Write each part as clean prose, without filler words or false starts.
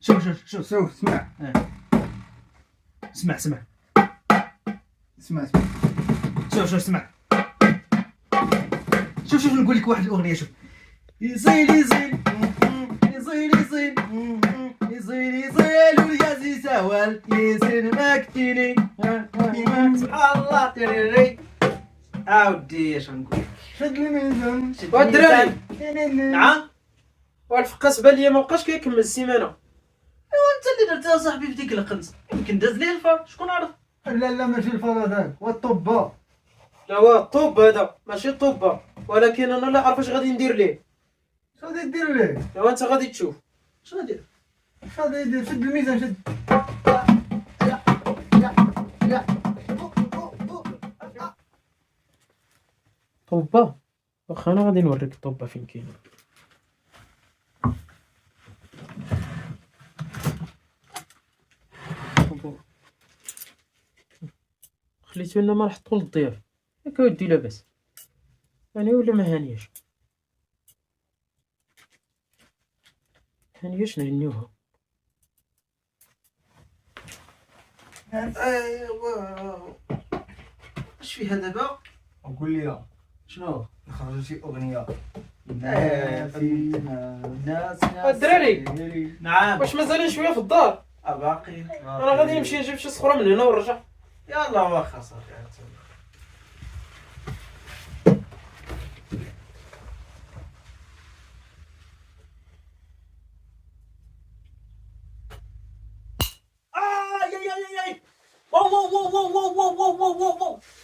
شوف اسمع. اسمع اسمع. شوف اسمع. شوف نقول لك واحد الاغنيه. شوف يزيل يزيل واليازي سوال يزين ماكتيني سبحان الله تيري. عاودي اش نقول شد الميزان والدراري نعم. والفقاس بان ليا مابقاش كيكمل السيمانه. وانت اللي درتها صاحبي في ديك القنص. يمكن داز ليه الفار، شكون عرف؟ لا ماشي الفرا هذاك والطبه. لا هو الطوب هذا ماشي الطوبه، ولكن انا لا عارف اش غادي ندير ليه. اش غادي دير ليه؟ ايوا انت غادي تشوف. اش غادير؟ اش غادي يدير؟ شد الميزان شد. طوبه واخا انا غادي نوريك الطوبه فين كاينه. خليتو لنا ما نحطو للضياف ياك اودي لاباس هانيه ولا ما هانياش؟ هانياش نهنيوها. ايوا اش فيها دابا؟ قول لي شنو؟ نخرجوا شي اغنيه. ناس الدراري نعم. واش مازالين شويه في الدار؟ باقي انا غادي نمشي نجيب شي صخره من هنا ونرجع. يلا واخا صافي.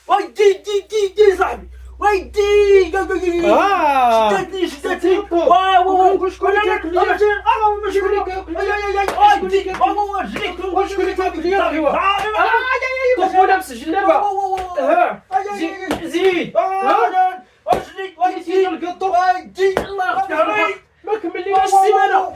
ويدي صاحبي ويدي شدتني واو شكون اللي كياكل ليا؟ ماشي شكون اللي كياكل ليا؟ شكون اللي كياكل ليا؟ ايوا ولا مسجل دابا. زيد واجري الله يختار ما كمليناش السيمانه.